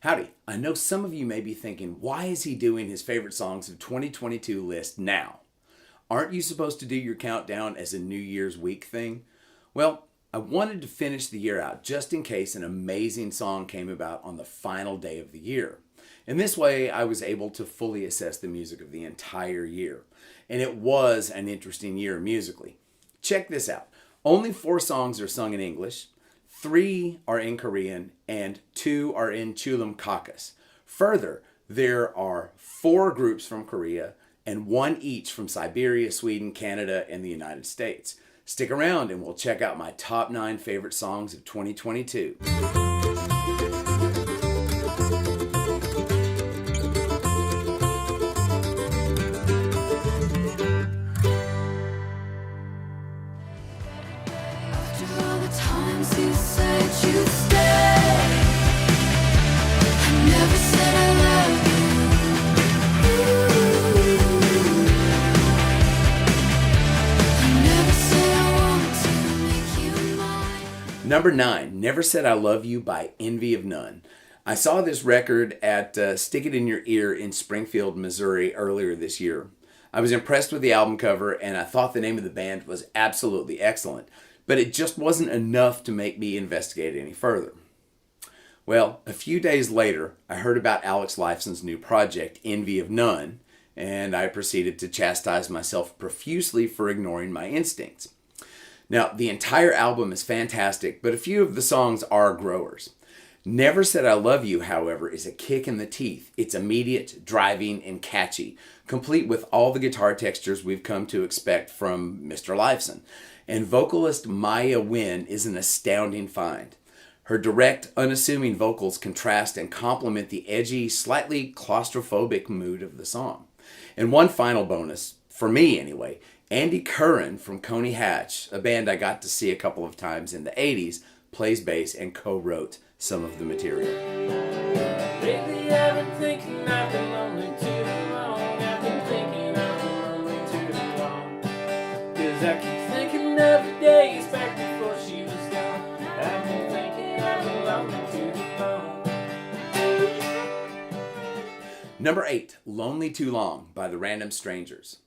Howdy, I know some of you may be thinking, why is he doing his favorite songs of 2022 list now? Aren't you supposed to do your countdown as a New Year's week thing? Well, I wanted to finish the year out just in case an amazing song came about on the final day of the year. In this way, I was able to fully assess the music of the entire year. And it was an interesting year musically. Check this out. Only 4 songs are sung in English, 3 are in Korean, and 2 are in Chulam Caucus. Further, there are 4 groups from Korea and 1 each from Siberia, Sweden, Canada, and the United States. Stick around and we'll check out my top 9 favorite songs of 2022. Number 9, Never Said I Love You by Envy of None. I saw this record at Stick It In Your Ear in Springfield, Missouri earlier this year. I was impressed with the album cover and I thought the name of the band was absolutely excellent, but it just wasn't enough to make me investigate any further. Well, a few days later, I heard about Alex Lifeson's new project, Envy of None, and I proceeded to chastise myself profusely for ignoring my instincts. Now, the entire album is fantastic, but a few of the songs are growers. Never Said I Love You, however, is a kick in the teeth. It's immediate, driving, and catchy, complete with all the guitar textures we've come to expect from Mr. Lifeson. And vocalist Maya Wynn is an astounding find. Her direct, unassuming vocals contrast and complement the edgy, slightly claustrophobic mood of the song. And one final bonus, for me anyway, Andy Curran from Coney Hatch, a band I got to see a couple of times in the 80s, plays bass and co-wrote some of the material. Lately I've been thinking I've been lonely too long. I've been thinking I've been lonely too long. 'Cause I keep thinking of the days back before she was gone. I've been thinking I've been lonely too long. Number 8, Lonely Too Long by the Random Strangers.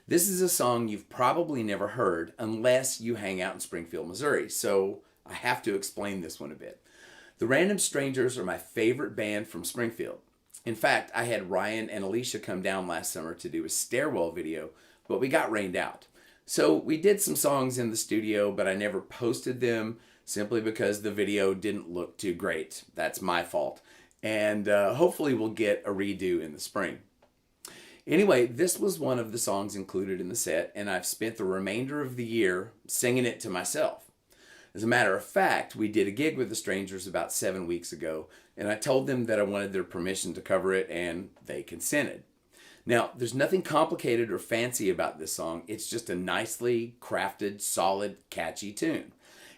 This is a song you've probably never heard unless you hang out in Springfield, Missouri, so I have to explain this one a bit. The Random Strangers are my favorite band from Springfield. In fact, I had Ryan and Alicia come down last summer to do a stairwell video, but we got rained out. So we did some songs in the studio, but I never posted them simply because the video didn't look too great. That's my fault. And hopefully we'll get a redo in the spring. Anyway, this was one of the songs included in the set, and I've spent the remainder of the year singing it to myself. As a matter of fact, we did a gig with the Strangers about 7 weeks ago, and I told them that I wanted their permission to cover it, and they consented. Now, there's nothing complicated or fancy about this song. It's just a nicely crafted, solid, catchy tune.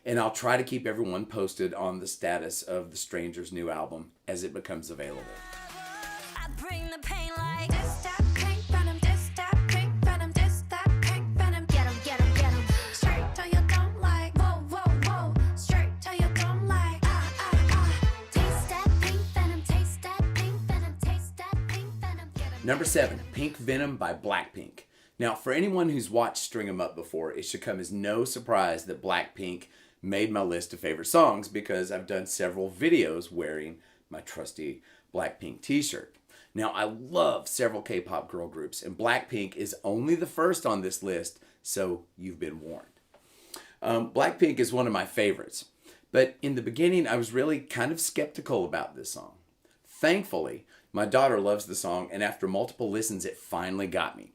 And I'll try to keep everyone posted on the status of the Strangers' new album as it becomes available. I bring the pain like this, that pink venom, this, that pink venom, this, that pink venom. Get 'em, get 'em, get 'em. Straight till you don't like. Whoa, whoa, whoa. Straight till you don't like. Ah, ah, ah. Taste that pink venom, taste that pink venom, taste that pink venom. Get 'em. Number 7, Pink Venom by Blackpink. Now, for anyone who's watched String 'em Up before, it should come as no surprise that Blackpink made my list of favorite songs because I've done several videos wearing my trusty Blackpink t-shirt. Now, I love several K-pop girl groups, and Blackpink is only the first on this list, so you've been warned. Blackpink is one of my favorites, but in the beginning, I was really kind of skeptical about this song. Thankfully, my daughter loves the song, and after multiple listens, it finally got me.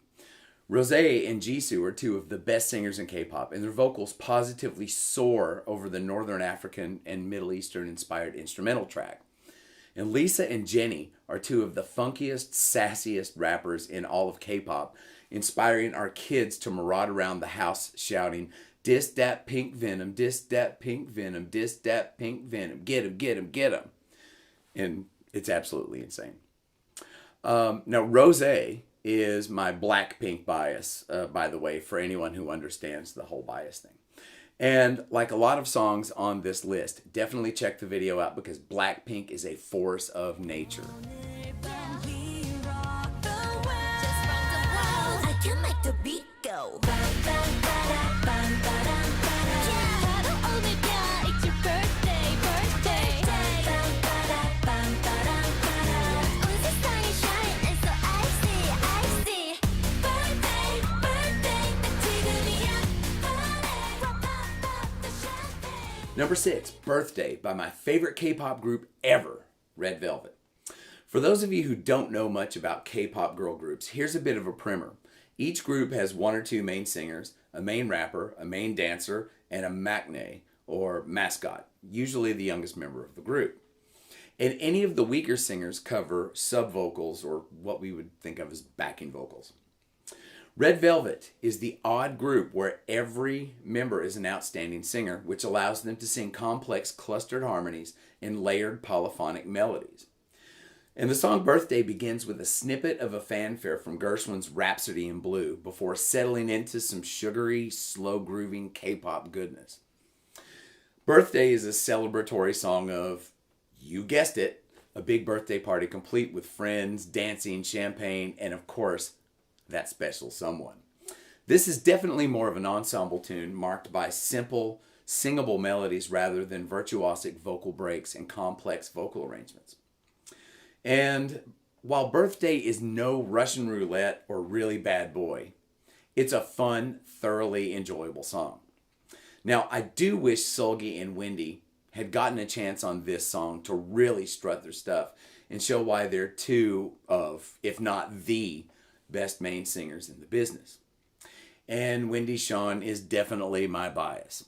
Rosé and Jisoo are 2 of the best singers in K-pop, and their vocals positively soar over the Northern African and Middle Eastern inspired instrumental track. And Lisa and Jennie are 2 of the funkiest, sassiest rappers in all of K-pop, inspiring our kids to maraud around the house shouting, "Dis dat pink venom, dis dat pink venom, dis dat pink venom, get 'em, get 'em, get 'em." And it's absolutely insane. Now, Rosé is my Blackpink bias, by the way, for anyone who understands the whole bias thing. And like a lot of songs on this list, definitely check the video out because Blackpink is a force of nature. I can make the beat go. It's your birthday. 세상이 shine and so icy. Birthday, 지금이야. Pop the champagne. Number 6, Birthday by my favorite K-pop group ever, Red Velvet. For those of you who don't know much about K-pop girl groups, here's a bit of a primer. Each group has one or two main singers, a main rapper, a main dancer, and a maknae, or mascot, usually the youngest member of the group. And any of the weaker singers cover sub-vocals, or what we would think of as backing vocals. Red Velvet is the odd group where every member is an outstanding singer, which allows them to sing complex clustered harmonies and layered polyphonic melodies. And the song Birthday begins with a snippet of a fanfare from Gershwin's Rhapsody in Blue before settling into some sugary, slow-grooving K-pop goodness. Birthday is a celebratory song of, you guessed it, a big birthday party complete with friends, dancing, champagne, and of course, that special someone. This is definitely more of an ensemble tune marked by simple, singable melodies rather than virtuosic vocal breaks and complex vocal arrangements. And while Birthday is no Russian roulette or really bad boy, it's a fun, thoroughly enjoyable song. Now, I do wish Seulgi and Wendy had gotten a chance on this song to really strut their stuff and show why they're two of, if not the, best main singers in the business. And Wendy Shawn is definitely my bias.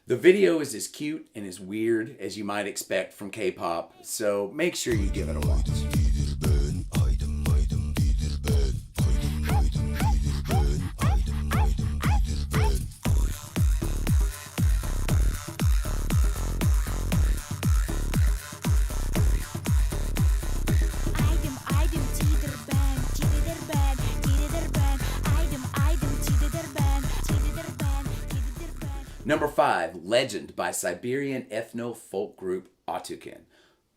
The video is as cute and as weird as you might expect from K-pop, so make sure you give it a watch. Number 5, Legend by Siberian ethno-folk group Atuken.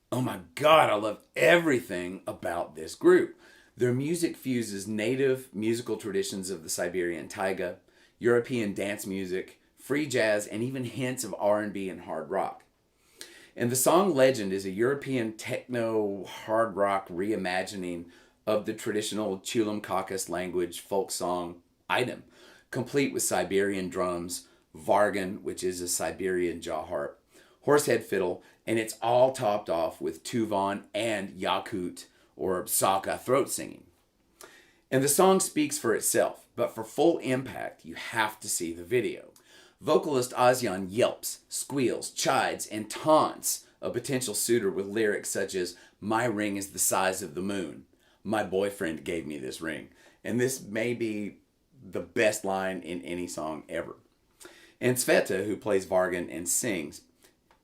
Oh my god, I love everything about this group. Their music fuses native musical traditions of the Siberian taiga, European dance music, free jazz, and even hints of R&B and hard rock. And the song Legend is a European techno hard rock reimagining of the traditional Chulam Caucasus language folk song Item, complete with Siberian drums, Vargan, which is a Siberian jaw harp, horsehead fiddle, and it's all topped off with Tuvan and Yakut or Saka throat singing. And the song speaks for itself, but for full impact, you have to see the video. Vocalist Asyan yelps, squeals, chides, and taunts a potential suitor with lyrics such as, "My ring is the size of the moon. My boyfriend gave me this ring." And this may be the best line in any song ever. And Sveta, who plays Vargan and sings,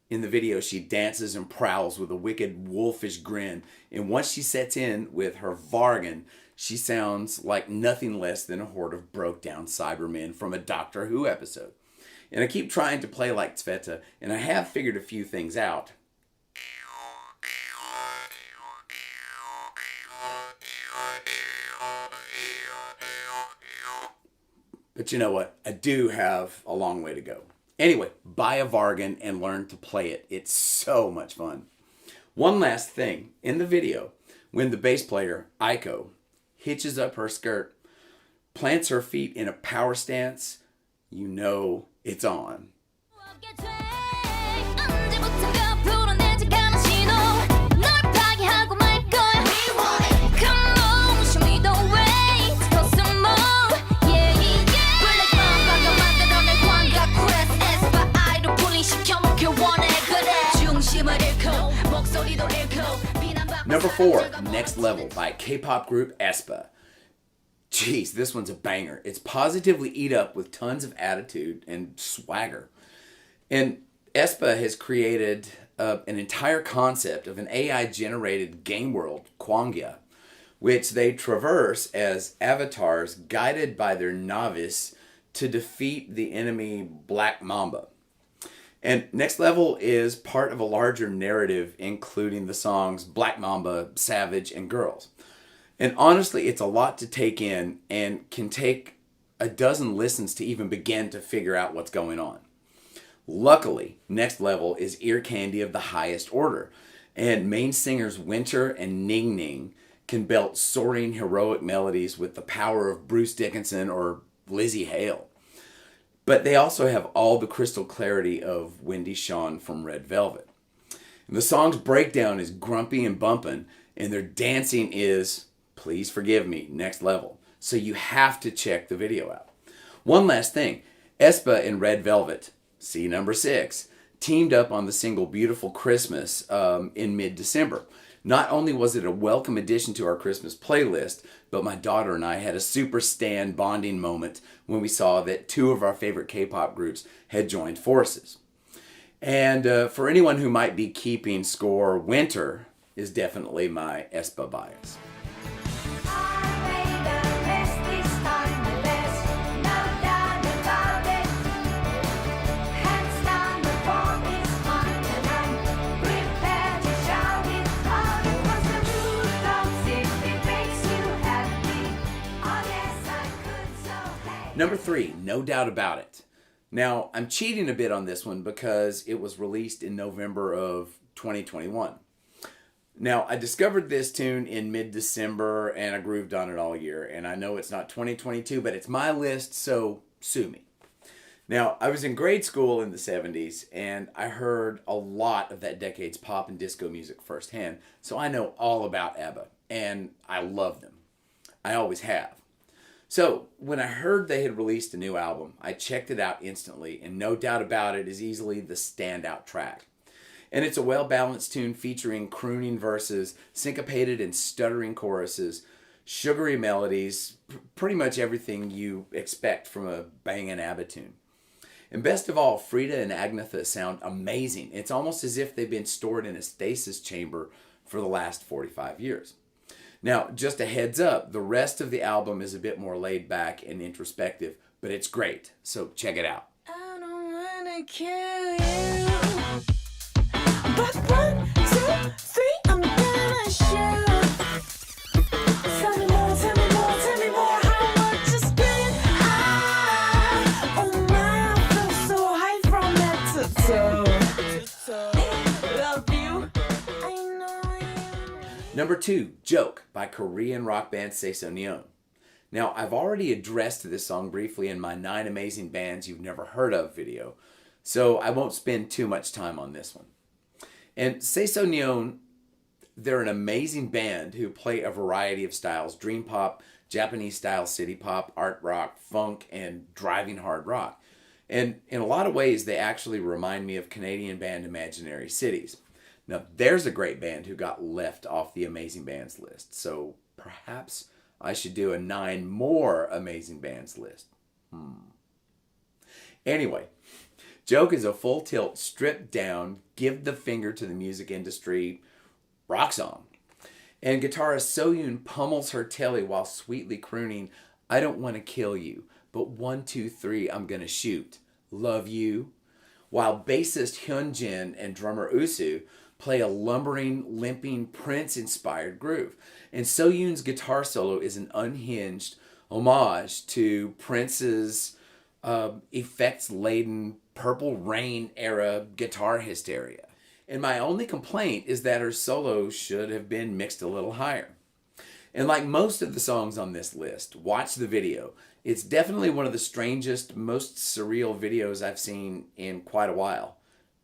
in the video she dances and prowls with a wicked wolfish grin, and once she sets in with her Vargan, she sounds like nothing less than a horde of broke-down Cybermen from a Doctor Who episode. And I keep trying to play like Sveta, and I have figured a few things out. But you know what? I do have a long way to go. Anyway, buy a Vargan and learn to play it. It's so much fun. One last thing. In the video, when the bass player, Aiko, hitches up her skirt, plants her feet in a power stance, you know it's on. Number 4, Next Level by K-pop group aespa. Jeez, this one's a banger. It's positively eat up with tons of attitude and swagger. And aespa has created an entire concept of an AI-generated game world, Kwangya, which they traverse as avatars guided by their novice to defeat the enemy Black Mamba. And Next Level is part of a larger narrative, including the songs Black Mamba, Savage, and Girls. And honestly, it's a lot to take in and can take a dozen listens to even begin to figure out what's going on. Luckily, Next Level is ear candy of the highest order, and main singers Winter and Ning Ning can belt soaring heroic melodies with the power of Bruce Dickinson or Lizzie Hale. But they also have all the crystal clarity of Wendy Shawn from Red Velvet. And the song's breakdown is grumpy and bumpin', and their dancing is, please forgive me, next level. So you have to check the video out. One last thing, aespa and Red Velvet, see number 6, teamed up on the single Beautiful Christmas in mid-December. Not only was it a welcome addition to our Christmas playlist, but my daughter and I had a super stan bonding moment when we saw that 2 of our favorite K-pop groups had joined forces. And for anyone who might be keeping score, Winter is definitely my aespa bias. Number 3, No Doubt About It. Now, I'm cheating a bit on this one because it was released in November of 2021. Now, I discovered this tune in mid-December and I grooved on it all year. And I know it's not 2022, but it's my list, so sue me. Now, I was in grade school in the 70s and I heard a lot of that decade's pop and disco music firsthand. So I know all about ABBA and I love them. I always have. So, when I heard they had released a new album, I checked it out instantly, and No Doubt About It is easily the standout track. And it's a well-balanced tune featuring crooning verses, syncopated and stuttering choruses, sugary melodies, pretty much everything you expect from a bangin' ABBA tune. And best of all, Frida and Agnetha sound amazing. It's almost as if they've been stored in a stasis chamber for the last 45 years. Now, just a heads up, the rest of the album is a bit more laid back and introspective, but it's great, so check it out. I don't wanna kill you, but 1, 2, 3, I'm gonna shoot. Tell me more, tell me more, tell me more, how much you spend? Oh my, I feel so high from head to toe. Love you, I know you. Number 2, Joke by Korean rock band Saesonyeon. Now, I've already addressed this song briefly in my 9 Amazing Bands You've Never Heard Of video, so I won't spend too much time on this one. And Saesonyeon, they're an amazing band who play a variety of styles: dream pop, Japanese style city pop, art rock, funk, and driving hard rock. And in a lot of ways, they actually remind me of Canadian band Imaginary Cities. Now, there's a great band who got left off the Amazing Bands list, so perhaps I should do a 9 more Amazing Bands list. Anyway, Joke is a full tilt, stripped down, give the finger to the music industry rock song. And guitarist Soyoon pummels her telly while sweetly crooning, I don't want to kill you, but 1, 2, 3, I'm gonna shoot. Love you. While bassist Hyunjin and drummer Usu play a lumbering, limping, Prince-inspired groove. And Soyoon's guitar solo is an unhinged homage to Prince's effects-laden Purple Rain-era guitar hysteria. And my only complaint is that her solo should have been mixed a little higher. And like most of the songs on this list, watch the video. It's definitely one of the strangest, most surreal videos I've seen in quite a while.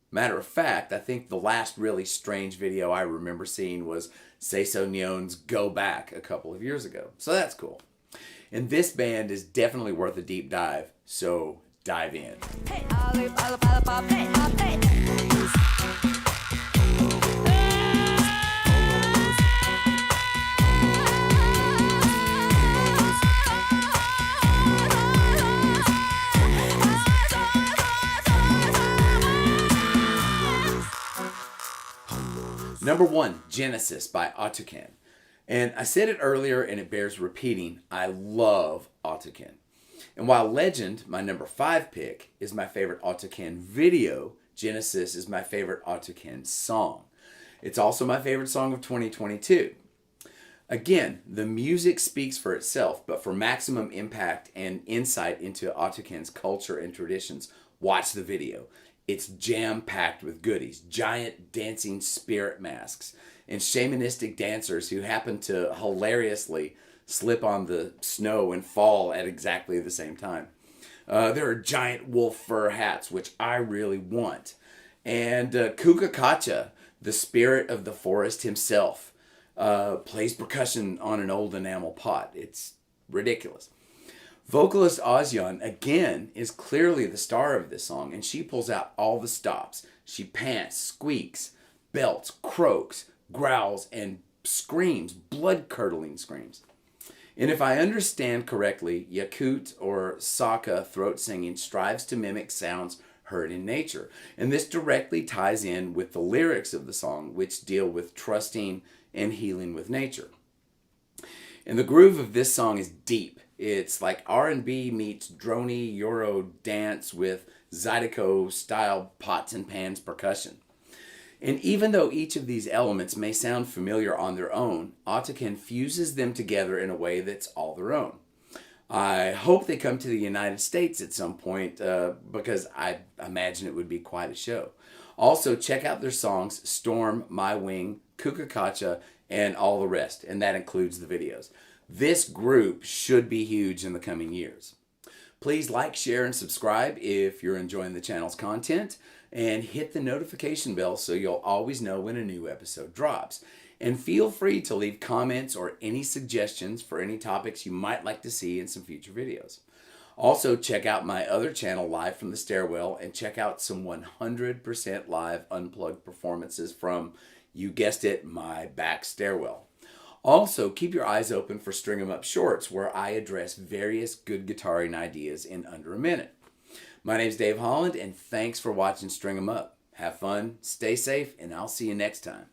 Matter of fact, I think the last really strange video I remember seeing was Saesonyeon's Go Back a couple of years ago. So that's cool. And this band is definitely worth a deep dive, so dive in. Number 1, Genesis by Autocan. And I said it earlier and it bears repeating, I love Autocan. And while Legend, my number 5 pick, is my favorite Autocan video, Genesis is my favorite Autocan song. It's also my favorite song of 2022. Again, the music speaks for itself, but for maximum impact and insight into Autocan's culture and traditions, watch the video. It's jam-packed with goodies, giant dancing spirit masks, and shamanistic dancers who happen to hilariously slip on the snow and fall at exactly the same time. There are giant wolf fur hats, which I really want. And Kukakacha, the spirit of the forest himself, plays percussion on an old enamel pot. It's ridiculous. Vocalist Ozyon, again, is clearly the star of this song, and she pulls out all the stops. She pants, squeaks, belts, croaks, growls, and screams, blood-curdling screams. And if I understand correctly, Yakut or Saka throat singing strives to mimic sounds heard in nature. And this directly ties in with the lyrics of the song, which deal with trusting and healing with nature. And the groove of this song is deep. It's like R&B meets droney Euro dance with Zydeco-style pots and pans percussion. And even though each of these elements may sound familiar on their own, Autocan fuses them together in a way that's all their own. I hope they come to the United States at some point because I imagine it would be quite a show. Also, check out their songs Storm, My Wing, Kukakacha, and all the rest, and that includes the videos. This group should be huge in the coming years. Please like, share, and subscribe if you're enjoying the channel's content, and hit the notification bell so you'll always know when a new episode drops. And feel free to leave comments or any suggestions for any topics you might like to see in some future videos. Also, check out my other channel, Live from the Stairwell, and check out some 100% live unplugged performances from, you guessed it, my back stairwell. Also, keep your eyes open for String 'em Up Shorts, where I address various good guitaring ideas in under a minute. My name's Dave Holland, and thanks for watching String 'em Up. Have fun, stay safe, and I'll see you next time.